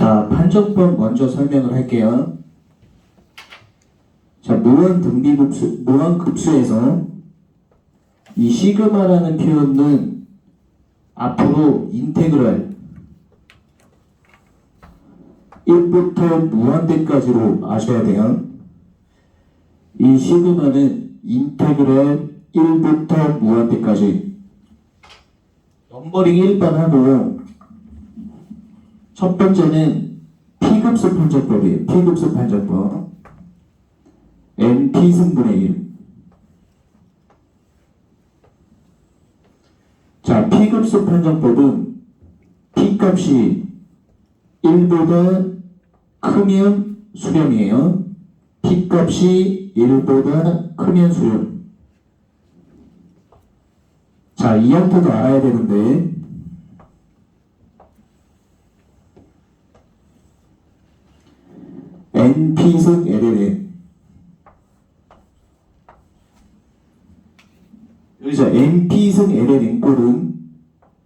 자, 판정법 먼저 설명을 할게요. 자, 무한급수에서 이 시그마라는 표현은 앞으로 인테그랄 1부터 무한대까지로 아셔야 돼요. 이 시그마는 인테그랄 1부터 무한대까지 넘버링 1번 하고 첫 번째는 P급수 판정법이에요. P급수 판정법 n P승분의 1. 자, P급수 판정법은 P값이 1보다 크면 수렴이에요. P값이 1보다 크면 수렴. 자, 이 형태도 알아야 되는데 NP승 LLN 여기서 NP승 LLN 꼴은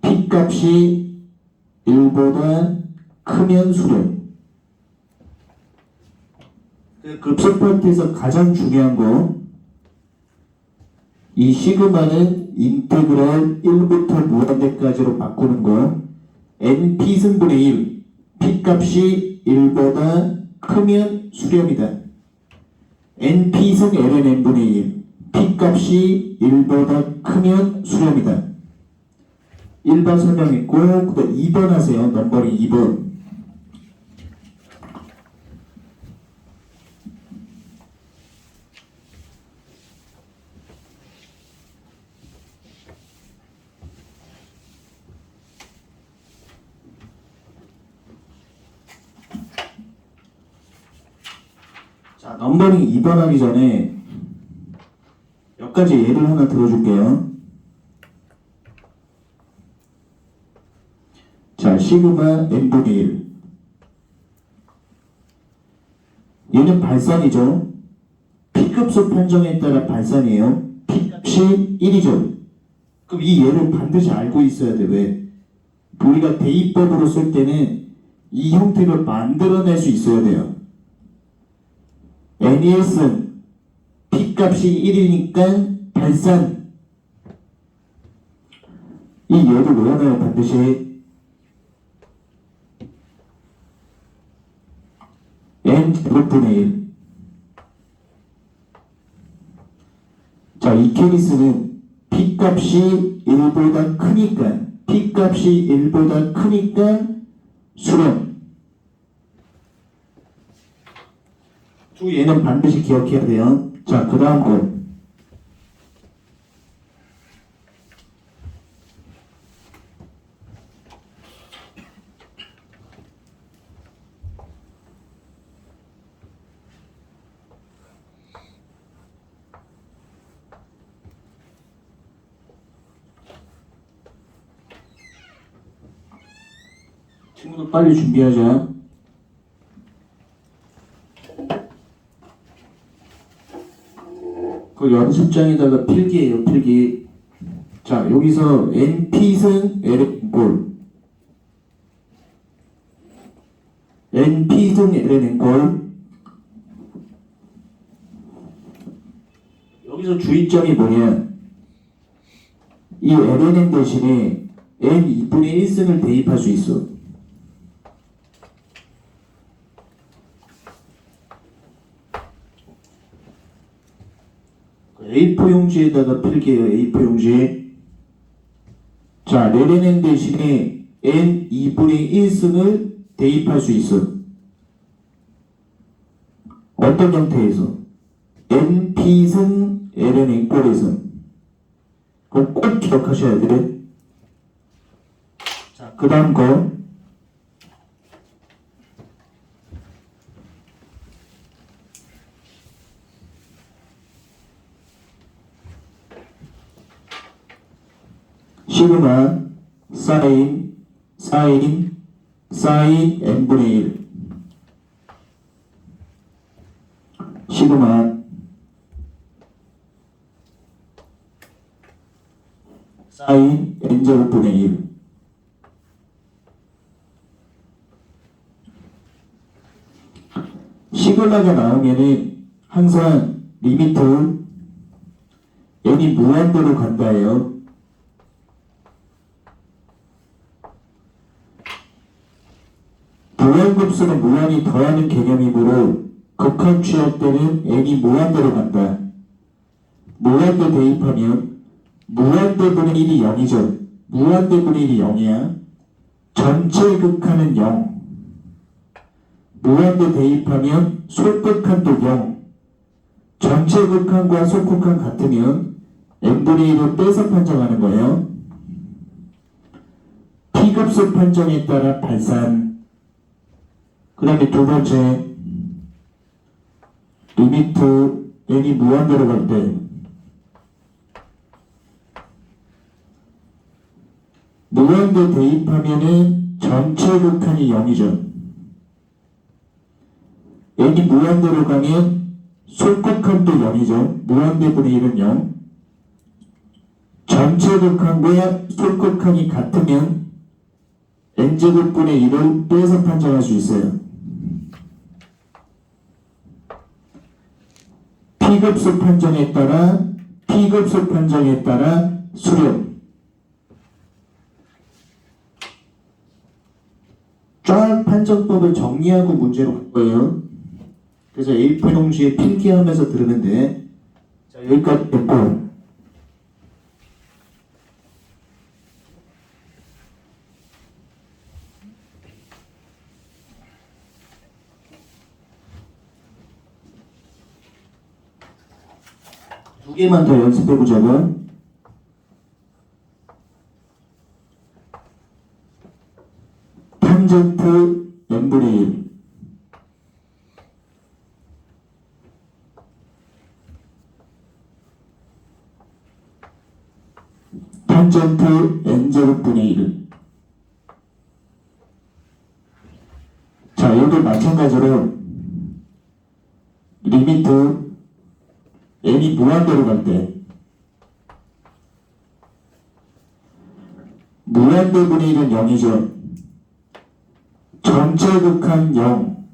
P값이 1보다 크면 수렴. 급수 파트에서 가장 중요한 거 이 시그마는 인테그랄 1부터 무한대까지로 바꾸는 거 NP승분의 1 P값이 1보다 크면 수렴이다. NP승 lnn분의 1 P값이 1보다 크면 수렴이다. 1번 설명했고 그 다음 2번 하세요. 넘버링 2번. 자, 넘버링 2번 하기 전에 몇 가지 예를 하나 들어줄게요. 자, 시그마 n분의 1. 얘는 발산이죠. P급수 판정에 따라 발산이에요. P값이 1이죠. 그럼 이 예를 반드시 알고 있어야 돼. 왜? 우리가 대입법으로 쓸 때는 이 형태를 만들어낼 수 있어야 돼요. NES는 P값이 1이니까 발산. 이 예를 외워놔요. 반드시. n 제곱분의 1. 자, 이 케이스는 P값이 1보다 크니까 P값이 1보다 크니까 수렴. 두 예는 반드시 기억해야 돼요. 자, 그 다음 거. 친구들 빨리 준비하자. 그 연습장에다가 필기예요. 필기. 자, 여기서 NP승 LN골 NP승 LN골 여기서 주의점이 뭐냐, 이 LNN 대신에 N2분의 1승을 대입할 수 있어. A4 용지에다가 필기해요. A4 용지. 자, LNN 대신에 N2분의 1승을 대입할 수 있어. 어떤 형태에서? NP승 LNN 꼴에서. 그럼 꼭 기억하셔야 돼. 자, 그 다음 거. 시그마 사인 n분의 1 시그마 사인 n제곱분의 1 시글라가 나오면은 항상 리미트 n이 무한대로 간다예요. 무한급수는 무한이 더하는 개념이므로 극한 취할 때는 n이 무한대로 간다. 무한대 대입하면 무한대분의 1이 0이죠. 무한대분의 1이 0이야. 전체 극한은 0. 무한대 대입하면 솔극한도 0. 전체 극한과 솔극한 같으면 n분의 1을 빼서 판정하는 거예요. p급수 판정에 따라 발산. 그 다음에 두 번째, 리미트 n이 무한대로 갈 때 무한대 대입하면은 전체 극한이 0이죠. n이 무한대로 가면 솔극한도 0이죠. 무한대분의 1은 0. 전체 극한과 솔극한이 같으면 n제곱분의 1을 빼서 판정할 수 있어요. p급수 판정에 따라 수렴. 쫙 판정법을 정리하고 문제로 갈 거예요. 그래서 A4 용지에 필기하면서 들으면 돼. 자, 여기까지 됐고. 두 개만 더 연습해보자고. 탄젠트 n분의 1. 탄젠트 n제곱분의 1. 자, 여기 마찬가지로 리미트 n이 무한대로 갈 때 무한대분의 1은 0이죠. 전체 극한 0,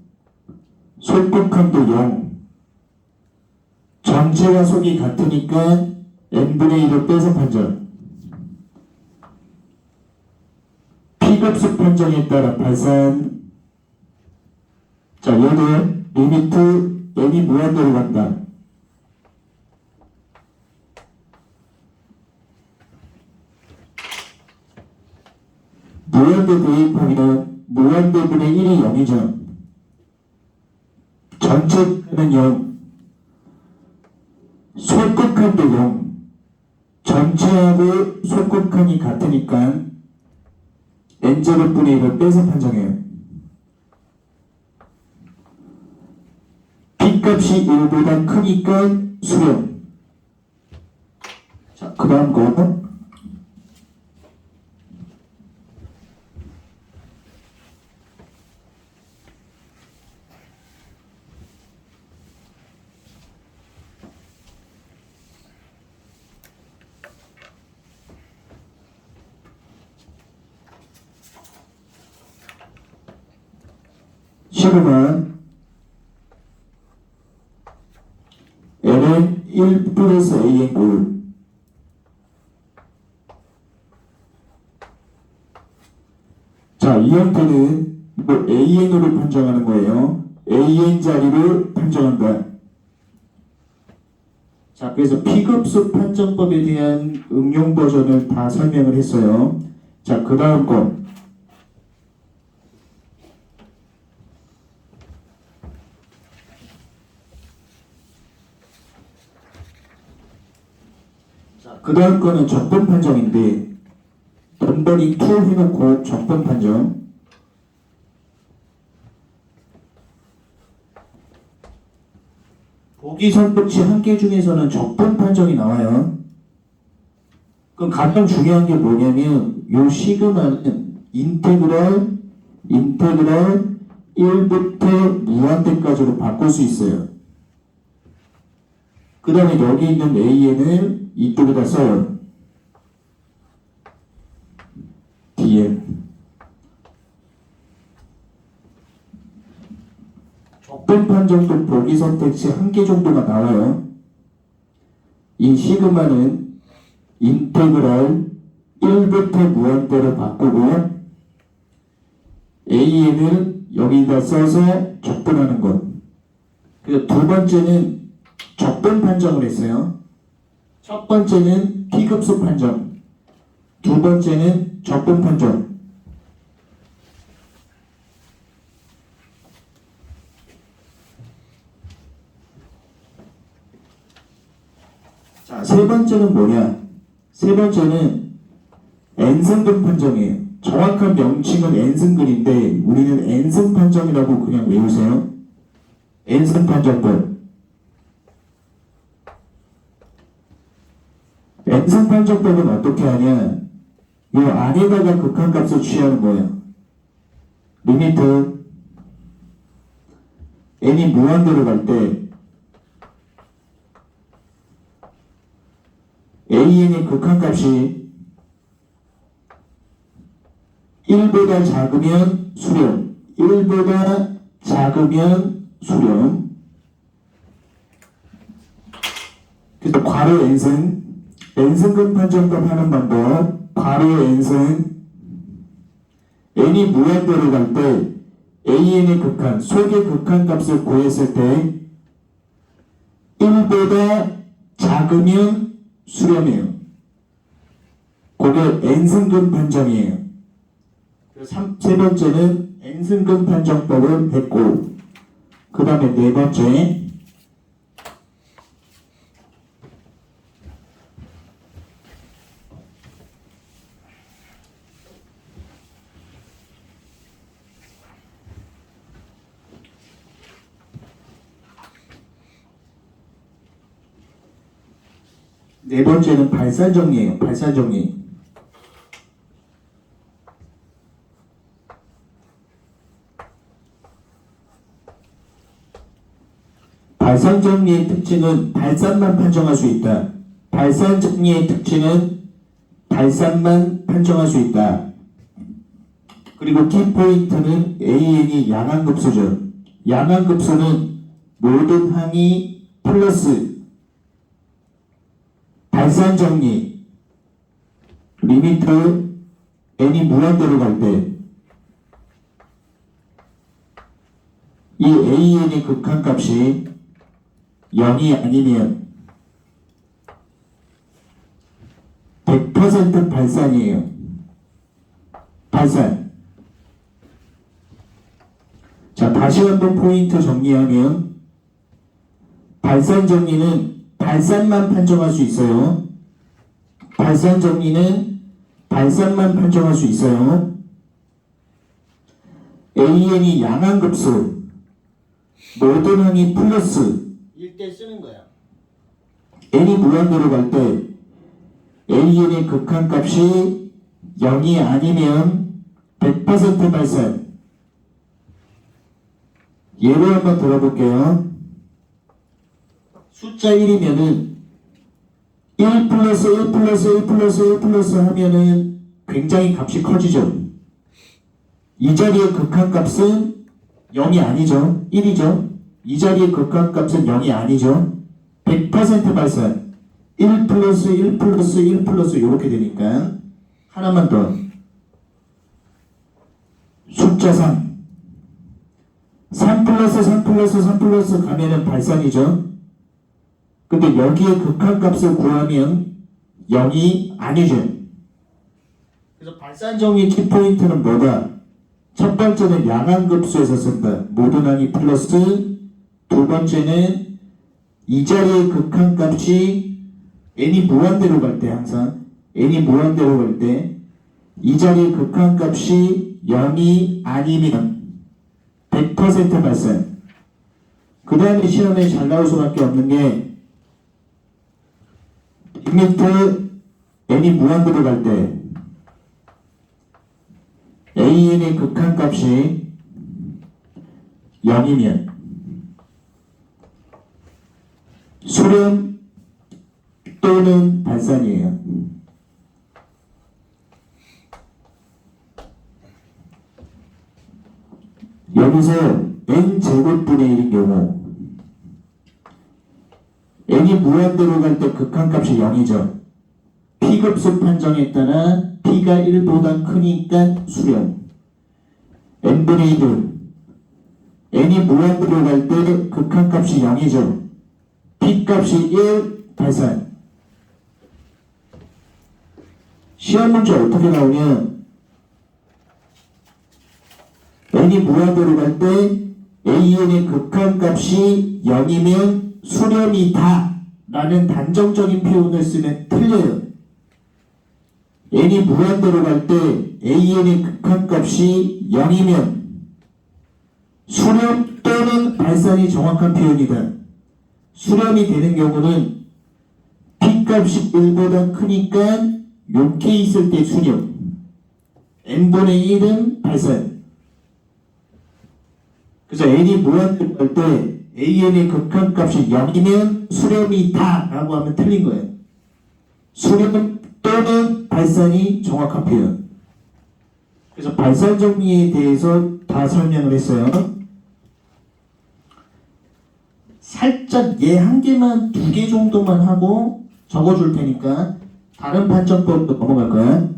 솔극한도 0. 전체와 속이 같으니까 n분의 1을 빼서 판정. p급수 판정에 따라 발산. 자, 여기 리미트 n이 무한대로 간다. 무한대 대입하면 무한대분의 1이 0이죠. 전체는 0. 솔극한도 0. 전체하고 솔극한이 같으니까 n제곱분의 1을 빼서 판정해요. b값이 1보다 크니까 수렴. 자, 그 다음 거. 시그마 n은 1 플러스 an 꼴. 자, 이 형태는 뭐 an으로 판정하는 거예요. an 자리를 판정한다. 자, 그래서 p급수 판정법에 대한 응용 버전을 다 설명을 했어요. 자, 그 다음 거. 그 다음 거는 적분 판정인데 넘버링 2 해놓고 적분 판정. 보기 선택지 한 개 중에서는 적분 판정이 나와요. 그럼 가장 중요한 게 뭐냐면 요 시그마는 인테그랄 1부터 무한대까지로 바꿀 수 있어요. 그 다음에 여기 있는 an을 이쪽에다 써요. dm. 적분 적분 판정도 보기 선택지 1개 정도가 나와요. 이 시그마는 인테그랄 1부터 무한대로 바꾸고 AN을 여기다 써서 적분하는 것. 그리고 두 번째는 적분 판정을 했어요. 첫 번째는 P급수 판정, 두 번째는 적분 판정. 자, 세 번째는 뭐냐? 세 번째는 n승근 판정이에요. 정확한 명칭은 n승근인데 우리는 n승 판정이라고 그냥 외우세요. n승 판정법. n승 판정법은 어떻게 하냐? 이 안에다가 극한값을 취하는 거예요. 리미트 n이 무한대로 갈 때 an의 극한값이 1보다 작으면 수렴, 1보다 작으면 수렴. 그래서 괄호 n승, n승근 판정법 하는 방법, 괄호 n승, n이 무한대로 갈 때 an의 극한, 속의 극한값을 구했을 때 1보다 작으면 수렴이에요. 그게 n승근 판정이에요. 세 번째는 n승근 판정법을 했고, 그 다음에 네 번째, 네 번째는 발산정리예요. 발산정리. 발산정리의 특징은 발산만 판정할 수 있다. 발산정리의 특징은 발산만 판정할 수 있다. 그리고 키포인트는 AN이 양항급수죠. 양항급수는 모든 항이 플러스 발산정리 리미트 n이 무한대로 갈 때 이 AN의 극한값이 0이 아니면 100% 발산이에요. 발산. 자, 다시 한번 포인트 정리하면 발산 정리는 발산만 판정할 수 있어요. 발산 정리는 발산만 판정할 수 있어요. AN이 양항급수, 모든 항이 플러스 일 때 쓰는 거야. n이 무한대로 갈 때 AN의 극한값이 0이 아니면 100% 발산. 예로 한번 들어볼게요. 숫자 1이면은 1 플러스 1 플러스 1 플러스 1 플러스 하면은 굉장히 값이 커지죠. 이 자리의 극한값은 0이 아니죠. 1이죠. 이 자리의 극한값은 0이 아니죠. 100% 발산. 1 플러스 1 플러스 1 플러스 이렇게 되니까 하나만 더. 숫자 3. 3 플러스 3 플러스 3 플러스 가면은 발산이죠. 근데 여기에 극한값을 구하면 0이 아니죠. 그래서 발산정의 키포인트는 뭐다? 첫 번째는 양항급수에서 쓴다. 모든 항이 플러스. 두 번째는 이 자리의 극한값이 n이 무한대로 갈 때 항상 n이 무한대로 갈 때 이 자리의 극한값이 0이 아니면 100% 발산. 그 다음에 시험에 잘 나올 수밖에 없는 게 리미트 n이 무한대로 갈 때 AN의 극한값이 0이면 수렴 또는 발산이에요. 여기서 n제곱분의 1인 경우 n이 무한대로 갈 때 극한값이 0이죠. p급수 판정에 따라 p가 1보다 크니까 수렴. n분의 1은 n이 무한대로 갈 때 극한값이 0이죠. p값이 1 발산. 시험 문제 어떻게 나오면 n이 무한대로 갈 때 an의 극한값이 0이면 수렴이다 라는 단정적인 표현을 쓰면 틀려요. n이 무한대로 갈 때 an의 극한값이 0이면 수렴 또는 발산이 정확한 표현이다. 수렴이 되는 경우는 p값이 1보다 크니까 이렇게 있을 때 수렴, n분의 1은 발산. 그래서 n이 무한대로 갈 때 an의 극한값이 0이면 수렴이다 라고 하면 틀린 거예요. 수렴 또는 발산이 정확한 표현. 그래서 발산 정리에 대해서 다 설명을 했어요. 살짝 얘 한 개만, 2개 정도만 하고 적어줄 테니까 다른 판정법으로 넘어갈 거야.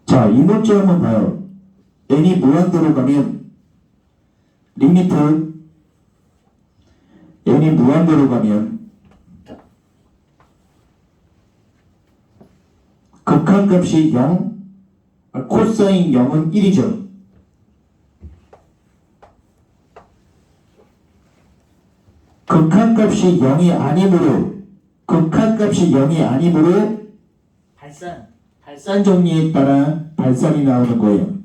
자, 이 문제 한번 봐요. n이 무한대로 가면 리미트 n이 무한대로 가면 극한값이 0, 코사인 0은 1이죠. 극한값이 0이 아니므로 발산 정리에 따라 발산이 나오는 거예요.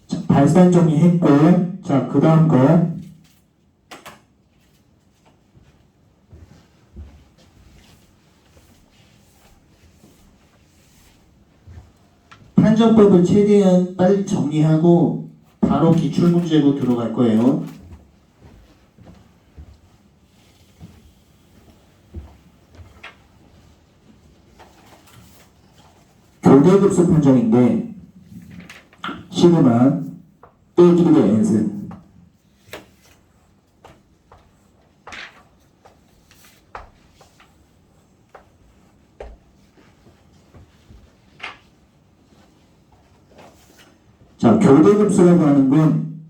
자, 발산 정리했고, 자, 그 다음 거. 판정법을 최대한 빨리 정리하고 바로 기출문제로 들어갈 거예요. 교대급수 판정인데 시그마 빼기 대 n승. 자, 교대급수라고 하는 건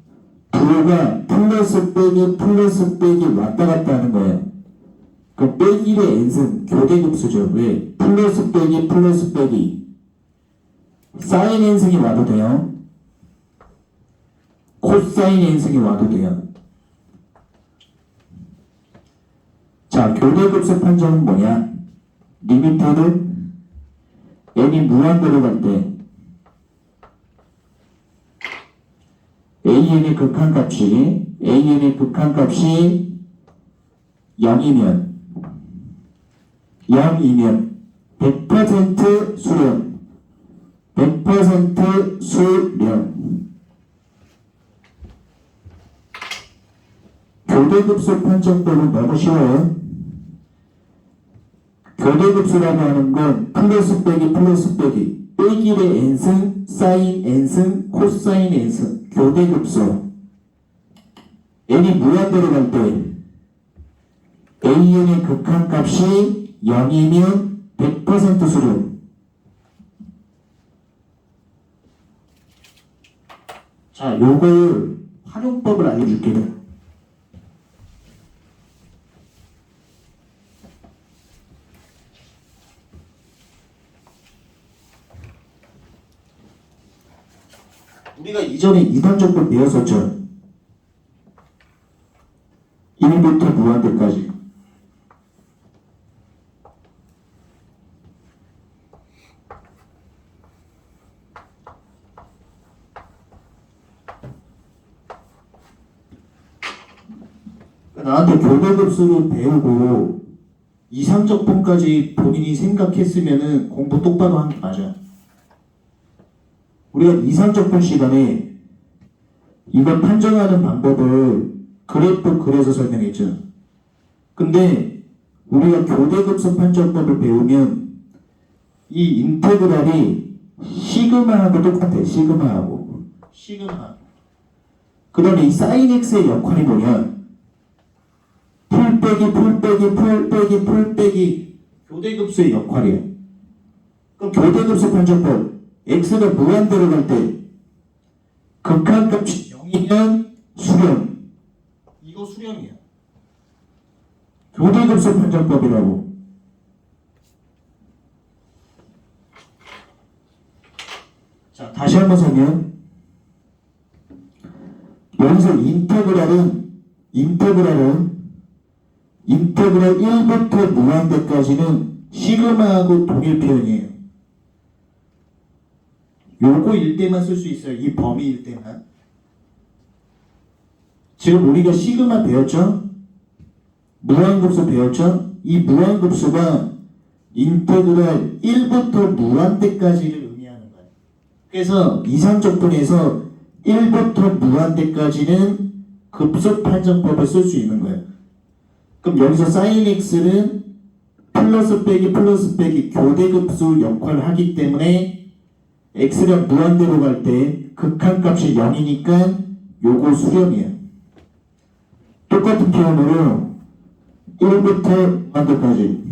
부호가 플러스 빼기 왔다 갔다 하는 거예요. 그 빼기 대 n승 교대급수죠. 왜? 플러스 빼기 사인 n승이 와도 돼요. 코사인 n승이 와도 돼요. 자, 교대급수 판정은 뭐냐? 리미트는 n이 무한대로 갈 때 an의 극한값이 0이면 100% 수렴. 100% 수렴. 교대급수 판정법은 너무 쉬워요. 교대급수라고 하는 건 플러스 빼기 빼기의 n승, 사인 n승, 코사인 n승. 교대급수. n이 무한대로 갈 때 an의 극한값이 0이면 100% 수렴. 자, 요걸 활용법을 알려줄게요. 우리가 이전에 이반정법 배웠었죠. 1부터 무한대까지. 나한테 교대급수를 배우고 이상적분까지 본인이 생각했으면은 공부 똑바로 한 게 맞아. 우리가 이상적분 시간에 이걸 판정하는 방법을 그래프 그려서 설명했죠. 근데 우리가 교대급수 판정법을 배우면 이 인테그랄이 시그마하고 똑같아. 시그마. 그다음에 이 사인 x의 역할이 뭐냐? 풀 빼기 교대급수의 역할이야. 그럼 교대급수 판정법 x가 무한대로 갈 때 극한값이 0이면 수렴. 이거 수렴이야. 교대급수 판정법이라고. 자, 다시 한번 설명. 여기서 인테그랄 1부터 무한대까지는 시그마하고 동일 표현이에요. 요거일 때만 쓸 수 있어요. 이 범위일 때만. 지금 우리가 시그마 배웠죠? 무한급수 배웠죠? 이 무한급수가 인테그랄 1부터 무한대까지를 의미하는 거예요. 그래서 이상적분에서 1부터 무한대까지는 급수 판정법을 쓸 수 있는 거예요. 그럼 여기서 sin x는 플러스 빼기 교대급수 역할을 하기 때문에 x가 무한대로 갈 때 극한값이 0이니까 요거 수렴이야. 똑같은 표현으로 1부터 무한대까지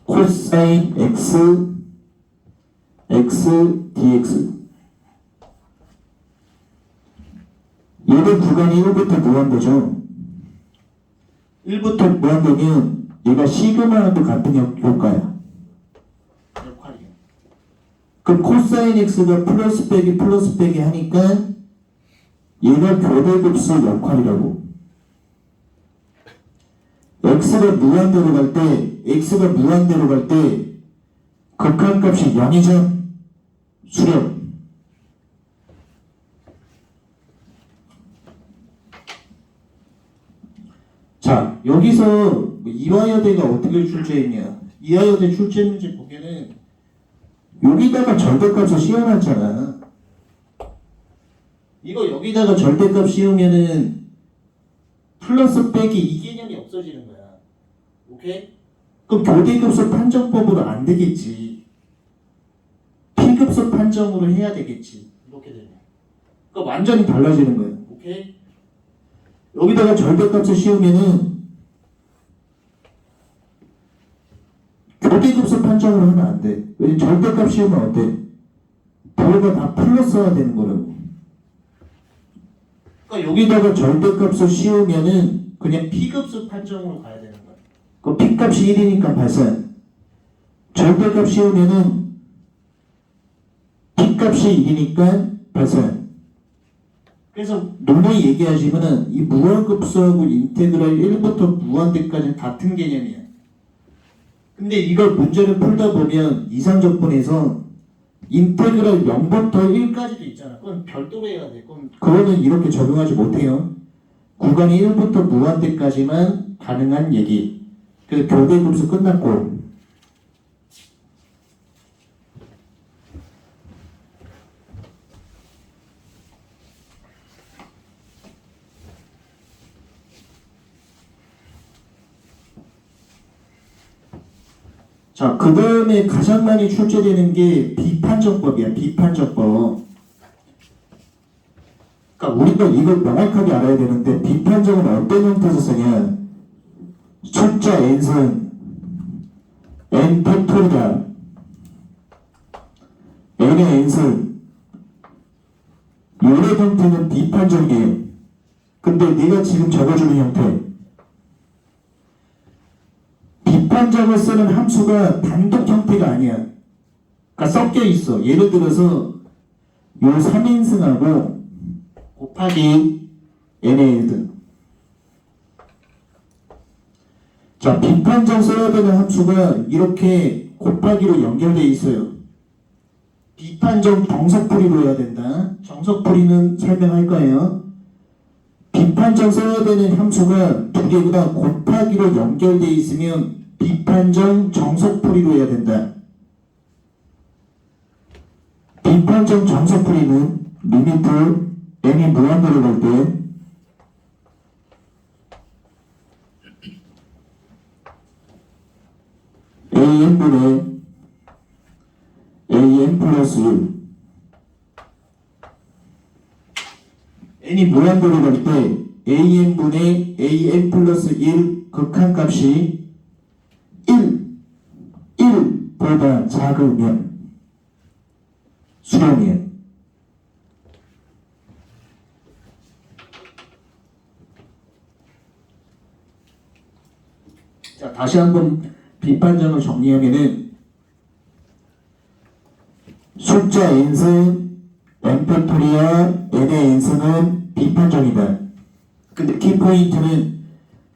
코사인 x dx 얘는 구간이 1부터 무한대죠. 1부터 무한대면 얘가 시그마하고 같은 효과야. 역할이야. 그럼 코사인 x가 플러스 빼기 하니까 얘가 교대급수 역할이라고. x가 무한대로 갈 때 극한값이 0이죠. 수렴. 자, 여기서 이화여대가 어떻게 출제했냐? 이화여대 출제 문제 보면은 여기다가 절대값을 씌워놨잖아. 이거 여기다가 절대값 씌우면은 플러스 빼기 이 개념이 없어지는 거야. 오케이? 그럼 교대급수 판정법으로 안 되겠지. P급수 판정으로 해야 되겠지. 이렇게 되면. 그러니까 완전히 달라지는 거야. 오케이? 여기다가 절대값을 씌우면은 교대급수 판정으로 하면 안 돼. 왜냐면 절대값 씌우면 어때? 별거 다 플러스가 되는 거라고. 그러니까 여기다가 절대값을 씌우면은 그냥 P급수 판정으로 가야 되는 거야. 그 P값이 1이니까 발산. 절대값 씌우면은 P값이 1이니까 발산. 그래서 논문이 얘기하시면은 이 무한급수하고 인테그랄 1부터 무한대까지는 같은 개념이야. 근데 이걸 문제를 풀다 보면 이상적분에서 인테그랄 0부터 1까지도 있잖아. 그건 별도로 해야 돼. 그거는 이렇게 적용하지 못해요. 구간이 1부터 무한대까지만 가능한 얘기. 그래서 교대급수 끝났고. 자, 그 다음에 가장 많이 출제되는 게 비판정법이야. 비판정법. 그러니까 우리가 이걸 명확하게 알아야 되는데 비판정은 어떤 형태에서 쓰냐? 숫자 n승, n 팩토리다. n의 n승. 요런 형태는 비판정이에요. 근데 내가 지금 적어주는 형태. 비판정을 쓰는 함수가 단독 형태가 아니야. 그러니까 섞여 있어. 예를 들어서 요 3인승하고 곱하기 n의 1등. 자, 비판정 써야 되는 함수가 이렇게 곱하기로 연결되어 있어요. 비판정 정석풀이로 해야 된다. 정석풀이는 설명할 거예요. 비판정 써야 되는 함수가 두 개가 곱하기로 연결되어 있으면 비판정 정석풀이로 해야 된다. 비판정 정석풀이는 리미트 n이 무한대로 갈 때 an분의 an 플러스 1 n이 무한대로 갈 때 an분의 an 플러스 1 극한값이 1보다 작으면 수렴이에요. 자, 다시 한번 비판정을 정리하면은 숫자 n승 n팩토리아 n의 n승은 비판정이다. 근데 키포인트는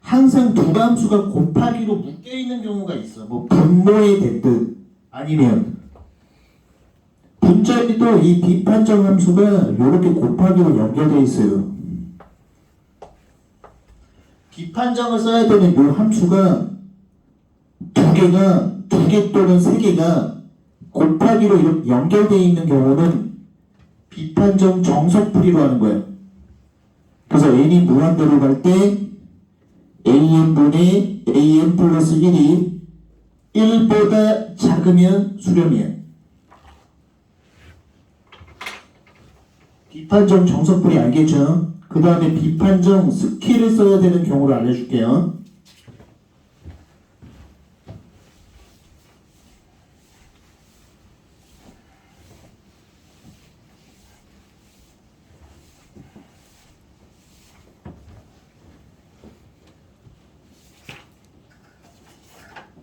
항상 두 함수가 곱하기로 묶여있는 경우가 있어. 뭐 분모에 됐든 아니면 분자에도 이 비판정 함수가 이렇게 곱하기로 연결되어 있어요. 비판정을 써야 되는 이 함수가 두 개 또는 세 개가 곱하기로 이렇게 연결되어 있는 경우는 비판정 정석풀이로 하는 거예요. 그래서 n이 무한대로 갈 때 an분의 an 플러스 1이 1보다 작으면 수렴이에요. 비판정 정석풀이 알겠죠? 그 다음에 비판정 스킬을 써야 되는 경우를 알려줄게요.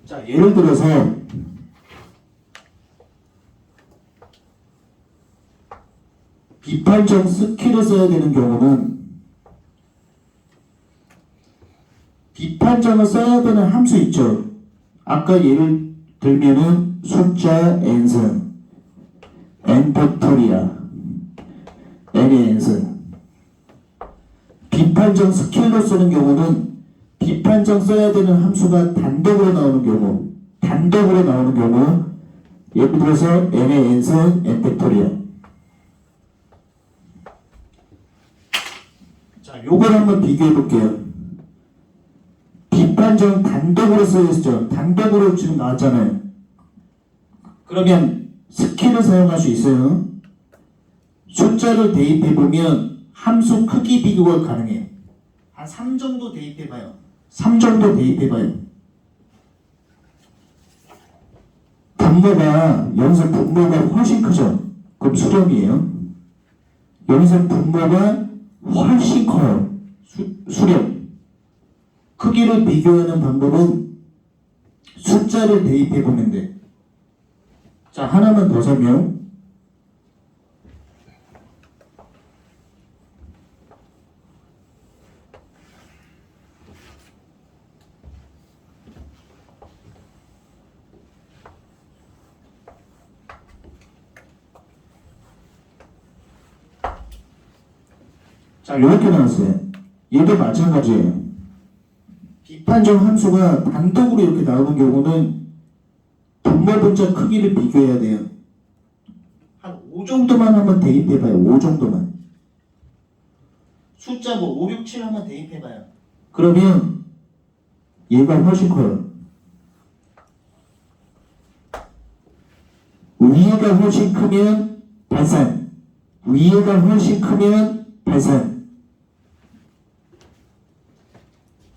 자, 예를 들어서 비판정 스킬을 써야 되는 경우는 비판정을 써야 되는 함수 있죠. 아까 예를 들면은 숫자 n승 n팩토리아 n의 n승 비판정 스킬로 쓰는 경우는 비판정 써야 되는 함수가 단독으로 나오는 경우 예를 들어서 n의 n승 n팩토리아. 자, 요걸 한번 비교해 볼게요. 비판정 단독으로 쓰여있죠. 단독으로 지금 나왔잖아요. 그러면 스킬을 사용할 수 있어요. 숫자를 대입해 보면 함수 크기 비교가 가능해요. 한 3 정도 대입해봐요. 3 정도 대입해봐요. 여기서 분모가 훨씬 크죠? 그럼 수렴이에요. 여기서 분모가 훨씬 커요. 수렴. 크기를 비교하는 방법은 숫자를 대입해보면 돼. 자, 하나만 더 설명. 자, 이렇게 나왔어요. 얘도 마찬가지예요. 비판정 함수가 단독으로 이렇게 나오는 경우는 분모 분자 크기를 비교해야 돼요. 한 5 정도만 한번 대입해봐요. 5 정도만. 숫자 뭐 5, 6, 7 한번 대입해봐요. 그러면 얘가 훨씬 커요. 위에가 훨씬 크면 발산. 위에가 훨씬 크면 발산.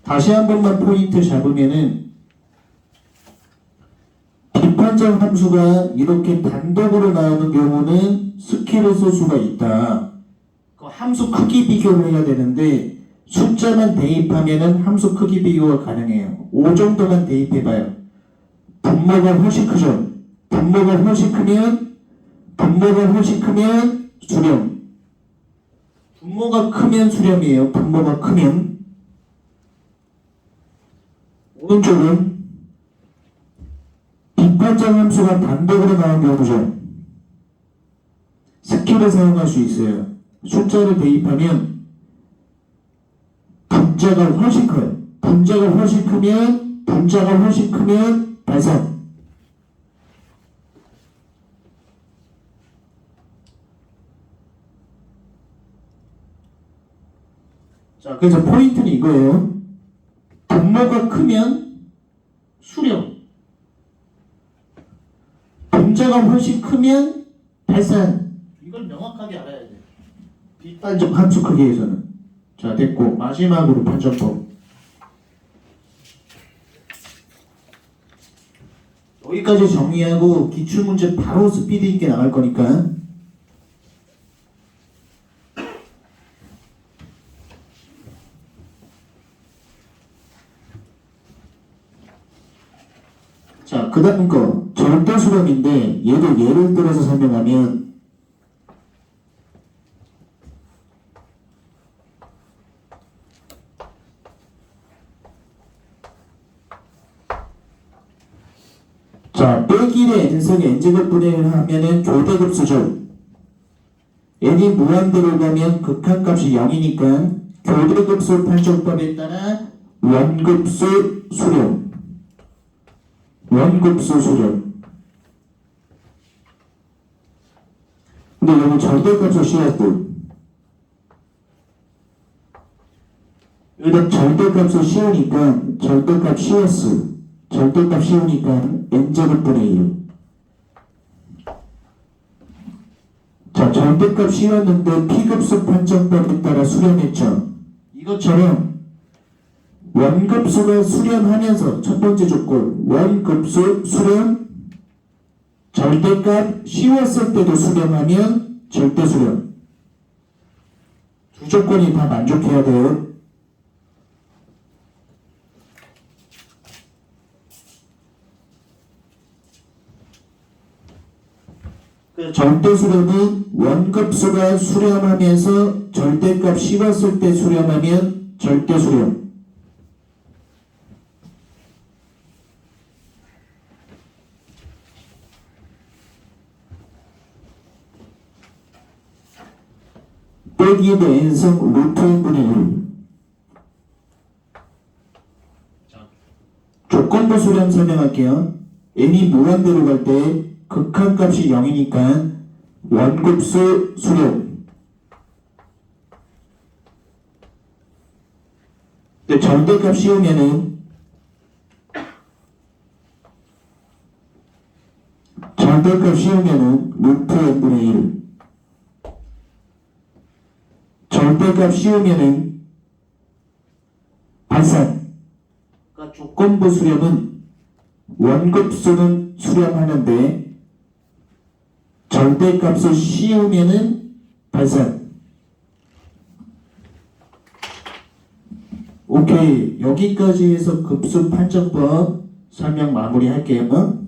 다시 한 번만 포인트 잡으면은 비판정 함수가 이렇게 단독으로 나오는 경우는 스킬을 쓸 수가 있다. 그 함수 크기 비교를 해야 되는데 숫자만 대입하면은 함수 크기 비교가 가능해요. 5 정도만 대입해봐요. 분모가 훨씬 크죠. 분모가 훨씬 크면 수렴. 분모가 크면 수렴이에요. 분모가 크면. 오른쪽은 비판정 함수가 단독으로 나온 경우죠. 스킬을 사용할 수 있어요. 숫자를 대입하면 분자가 훨씬 커요. 분자가 훨씬 크면 발산. 자, 그래서 포인트는 이거예요. 분모가 크면 수렴. 분자가 훨씬 크면 발산. 이걸 명확하게 알아야 돼. 빗단적 함수 크기에서는. 자, 됐고 마지막으로 판정법. 여기까지 정리하고 기출문제 바로 스피드 있게 나갈 거니까. 자, 그 다음 거 절대수렴인데 얘도 예를 들어서 설명하면 자, 빼기의 n승의 n제곱 분해를 하면은 교대급수죠. n이 무한대로 가면 극한값이 0이니까 교대급수 판정법에 따라 원급수 수렴. 원급수 수렴. 근데 여기 절대값을 씌웠고 여기다 절대값을 씌우니까 절대값 씌웠어. 절대값 씌우니까 n제곱분의 1. 자, 절대값 씌웠는데 p급수 판정법에 따라 수렴했죠. 이것처럼 원급수가 수렴하면서 첫 번째 조건 원급수 수렴, 절대값 씌웠을 때도 수렴하면 절대 수렴. 두 조건이 다 만족해야 돼요. 절대 수렴은 원급수가 수렴하면서 절대값 씌웠을 때 수렴하면 절대 수렴. 빼기 대 n승 루트 n분의 1. 조건부 수렴 설명할게요. n이 무한대로 갈 때 극한값이 0이니까 원급수 수렴. 근데 절대값 씌우면은 루트 n분의 1. 절대값 씌우면은 발산. 그러니까 조건부 수렴은 원급수는 수렴하는데 절대값을 씌우면은 발산. 오케이, 여기까지 해서 급수 판정법 설명 마무리할게요.